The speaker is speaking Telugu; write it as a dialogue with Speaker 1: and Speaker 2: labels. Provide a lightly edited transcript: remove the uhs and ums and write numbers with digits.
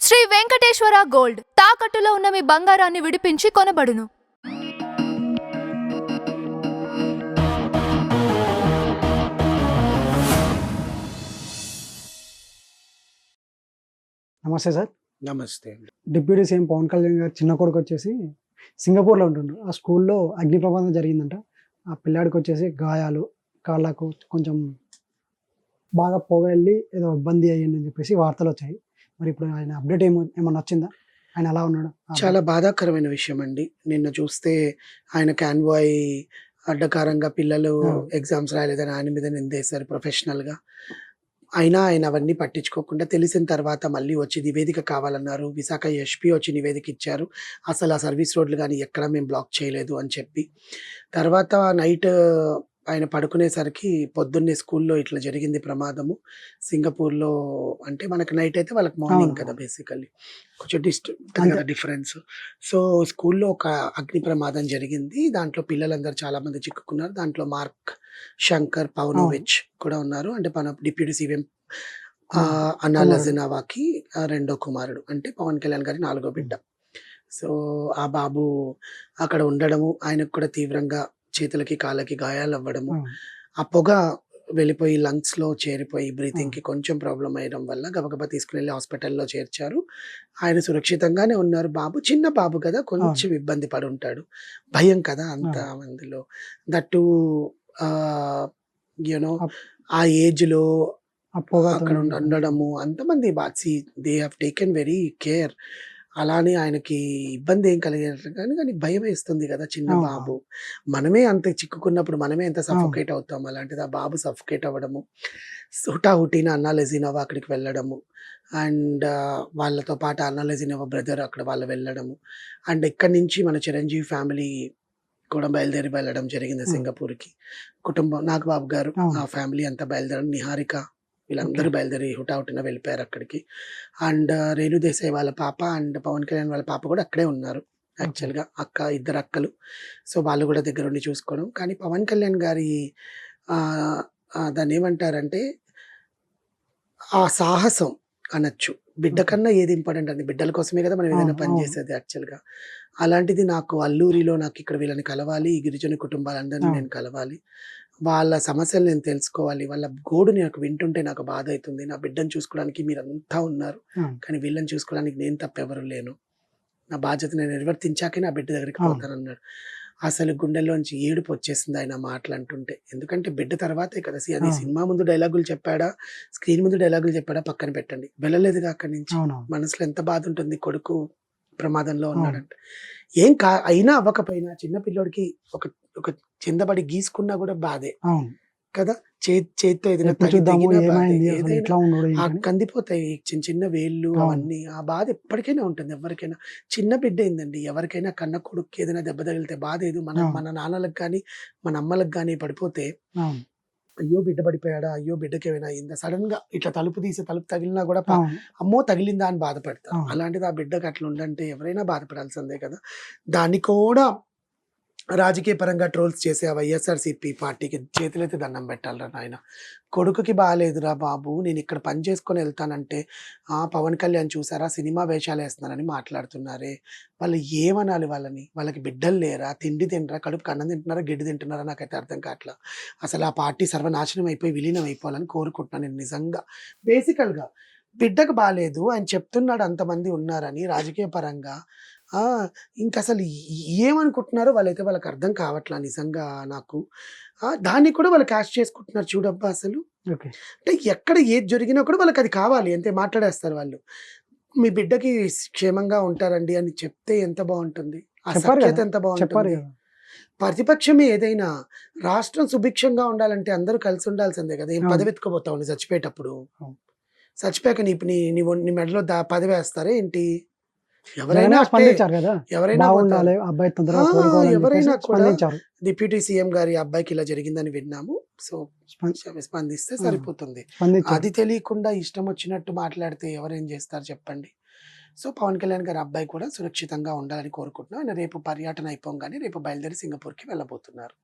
Speaker 1: శ్రీ వెంకటేశ్వర గోల్డ్ తాకట్టులో ఉన్న మీ బంగారాన్ని విడిపించి కొనబడును.
Speaker 2: నమస్తే సార్.
Speaker 3: నమస్తే అండి.
Speaker 2: డిప్యూటీ సీఎం పవన్ కళ్యాణ్ గారు చిన్న కొడుకు వచ్చేసి సింగపూర్లో ఉంటుండ్రు. ఆ స్కూల్లో అగ్ని ప్రమాదం జరిగిందంట. ఆ పిల్లాడికి వచ్చేసి గాయాలు, కాళ్ళకు కొంచెం బాగా పొగ వెళ్ళి ఏదో ఇబ్బంది అయ్యింది అని చెప్పేసి వార్తలు వచ్చాయి. మరి ఇప్పుడు ఆయన అప్డేట్ ఏమన్నా వచ్చిందా? ఆయన ఎలా ఉన్నాడు?
Speaker 3: చాలా బాధాకరమైన విషయం అండి. నిన్న చూస్తే ఆయన కాన్వాయ్ అడ్డకారంగా పిల్లలు ఎగ్జామ్స్ రాయలేదని ఆయన మీద నిందేశారు ప్రొఫెషనల్గా. అయినా ఆయన అవన్నీ పట్టించుకోకుండా తెలిసిన తర్వాత మళ్ళీ వచ్చి నివేదిక కావాలన్నారు. విశాఖ ఎస్పీ వచ్చి నివేదిక ఇచ్చారు. అసలు ఆ సర్వీస్ రోడ్లు కానీ ఎక్కడ మేము బ్లాక్ చేయలేదు అని చెప్పి. తర్వాత నైట్ ఆయన పడుకునేసరికి పొద్దున్నే స్కూల్లో ఇట్లా జరిగింది ప్రమాదము. సింగపూర్లో అంటే మనకు నైట్ అయితే వాళ్ళకి మార్నింగ్ కదా బేసికల్లీ. కొంచెం కదా డిఫరెన్స్. సో స్కూల్లో ఒక అగ్ని ప్రమాదం జరిగింది. దాంట్లో పిల్లలందరూ చాలామంది చిక్కుకున్నారు. దాంట్లో మార్క్ శంకర్ పవనోవిచ్ కూడా ఉన్నారు. అంటే మన డిప్యూటీ సీఎం అన్నా లజనావాకి రెండో కుమారుడు, అంటే పవన్ కళ్యాణ్ గారి 4వ బిడ్డ. సో ఆ బాబు అక్కడ ఉండడము, ఆయనకు కూడా తీవ్రంగా చేతులకి కాళ్ళకి గాయాలు అవ్వడము, ఆ పొగ వెళ్ళిపోయి లంగ్స్ లో చేరిపోయి బ్రీతింగ్ కి కొంచెం ప్రాబ్లం అయ్యడం వల్ల గబగబా తీసుకుని వెళ్ళి హాస్పిటల్లో చేర్చారు. ఆయన సురక్షితంగానే ఉన్నారు. బాబు చిన్న బాబు కదా, కొంచెం ఇబ్బంది పడి ఉంటాడు. భయం కదా అంత మందిలో. దట్టు యూనో ఆ ఏజ్ లో అక్కడ ఉండడము, అంతమంది they have taken very care. అలానే ఆయనకి ఇబ్బంది ఏం కలిగేది కానీ భయం వేస్తుంది కదా చిన్న బాబు. మనమే అంత చిక్కుకున్నప్పుడు మనమే ఎంత సఫోకేట్ అవుతాం. అలాంటిది ఆ బాబు సఫోకేట్ అవ్వడము, హుటాహుటిన అన్నా లెజినోవా అక్కడికి వెళ్ళడము, అండ్ వాళ్ళతో పాటు అన్నా లెజినోవా బ్రదర్ అక్కడ వాళ్ళు వెళ్ళడము, అండ్ ఇక్కడి నుంచి మన చిరంజీవి ఫ్యామిలీ కూడా బయలుదేరి వెళ్ళడం జరిగింది సింగపూర్కి. కుటుంబం నాగబాబు గారు ఆ ఫ్యామిలీ అంతా బయలుదేరడం, నిహారిక వీళ్ళందరూ బయలుదేరి హుటాహుటిన వెళ్ళిపోయారు అక్కడికి. అండ్ రేణు దేశాయ్ వాళ్ళ పాప అండ్ పవన్ కళ్యాణ్ వాళ్ళ పాప కూడా అక్కడే ఉన్నారు. యాక్చువల్గా ఇద్దరు అక్కలు. సో వాళ్ళు కూడా దగ్గర ఉండి చూసుకోవడం. కానీ పవన్ కళ్యాణ్ గారి దాన్ని ఏమంటారంటే ఆ సాహసం అనొచ్చు. బిడ్డ కన్నా ఏది ఇంపార్టెంట్ అండి. బిడ్డల కోసమే కదా మనం ఏదైనా పని చేసేది యాక్చువల్గా. అలాంటిది నాకు అల్లూరిలో నాకు ఇక్కడ వీళ్ళని కలవాలి, ఈ గిరిజన కుటుంబాలందరినీ నేను కలవాలి, వాళ్ళ సమస్యలు నేను తెలుసుకోవాలి, వాళ్ళ గోడు నాకు వింటుంటే నాకు బాధ అవుతుంది. నా బిడ్డను చూసుకోవడానికి మీరంతా ఉన్నారు, కానీ వీళ్ళని చూసుకోవడానికి నేను తప్ప ఎవరు లేను. నా బాధ్యత నేను నిర్వర్తించాకే నా బిడ్డ దగ్గరికి పోతానన్నాడు. అసలు గుండెల్లోంచి ఏడుపు వచ్చేసింది ఆయన మాటలు అంటుంటే. ఎందుకంటే బిడ్డ తర్వాతే కదా. అది సినిమా ముందు డైలాగులు చెప్పాడా, స్క్రీన్ ముందు డైలాగులు చెప్పాడా పక్కన పెట్టండి, వెళ్ళలేదుగా అక్కడి నుంచి. మనసులో ఎంత బాధ ఉంటుంది కొడుకు ప్రమాదంలో ఉన్నాడంటే. అయినా అవ్వకపోయినా చిన్న పిల్లోడికి ఒక చిందబడి గీసుకున్నా కూడా బాధే కదా. చేతితో ఏదైనా కందిపోతాయి చిన్న చిన్న వేళ్ళు అవన్నీ. ఆ బాధ ఎప్పటికైనా ఉంటుంది ఎవరికైనా. చిన్న బిడ్డ ఏందండి, ఎవరికైనా కన్న కొడుకు ఏదైనా దెబ్బ తగిలితే బాధ ఏదో. మన నాన్నలకు కానీ మన అమ్మలకు కానీ పడిపోతే అయ్యో బిడ్డ పడిపోయాడా, అయ్యో బిడ్డకి ఏమైనా అయిందా, సడన్ గా ఇట్లా తలుపు తగిలినా కూడా అమ్మో తగిలిందా అని బాధపడతారు. అలాంటిది ఆ బిడ్డకి అట్లా ఉండంటే ఎవరైనా బాధపడాల్సిందే కదా. దాన్ని కూడా రాజకీయ పరంగా ట్రోల్స్ చేసే ఆ వైఎస్ఆర్సీపీ పార్టీకి చేతులైతే దండం పెట్టాలరా నాయన. కొడుకుకి బాగాలేదురా బాబు, నేను ఇక్కడ పని చేసుకొని వెళ్తానంటే పవన్ కళ్యాణ్ చూసారా సినిమా వేషాలు వేస్తున్నారని మాట్లాడుతున్నారే. వాళ్ళు ఏమనాలి వాళ్ళని? వాళ్ళకి బిడ్డలు లేరా, తిండి తినరా, కడుపుకి అన్నం తింటున్నారా, గిడ్డి తింటున్నారా, నాకైతే అర్థం కావట్లా. అసలు ఆ పార్టీ సర్వనాశనం అయిపోయి విలీనం అయిపోవాలని కోరుకుంటున్నాను నేను నిజంగా. బేసికల్గా బిడ్డకు బాగాలేదు ఆయన చెప్తున్నాడు, అంతమంది ఉన్నారని రాజకీయ పరంగా. ఇంక అసలు ఏమనుకుంటున్నారో వాళ్ళైతే వాళ్ళకి అర్థం కావట్లా నిజంగా నాకు. దాన్ని కూడా వాళ్ళు క్యాష్ చేసుకుంటున్నారు చూడబ్బా. అసలు అంటే ఎక్కడ ఏది జరిగినా కూడా వాళ్ళకి అది కావాలి అంతే, మాట్లాడేస్తారు వాళ్ళు. మీ బిడ్డకి క్షేమంగా ఉంటారండి అని చెప్తే ఎంత బాగుంటుంది, ఆ సఖ్యత ఎంత బాగుంటుంది. ప్రతిపక్షమే ఏదైనా, రాష్ట్రం సుభిక్షంగా ఉండాలంటే అందరూ కలిసి ఉండాల్సిందే కదా. ఏం పదవి ఎత్తుకోబోతా ఉంది చచ్చిపోయేటప్పుడు? చచ్చిపోయాక నీ మెడలో పదవి వేస్తారా ఏంటి? ఎవరైనా కూడా డిప్యూటీ సీఎం గారి అబ్బాయికి ఇలా జరిగిందని విన్నాము. సో స్పందిస్తే సరిపోతుంది. అది తెలియకుండా ఇష్టం వచ్చినట్టు మాట్లాడితే ఎవరేం చేస్తారు చెప్పండి. సో పవన్ కళ్యాణ్ గారి అబ్బాయి కూడా సురక్షితంగా ఉండాలని కోరుకుంటున్నాం. ఆయన రేపు పర్యటన అయిపోగానే రేపు బయలుదేరి సింగపూర్కి వెళ్ళబోతున్నారు.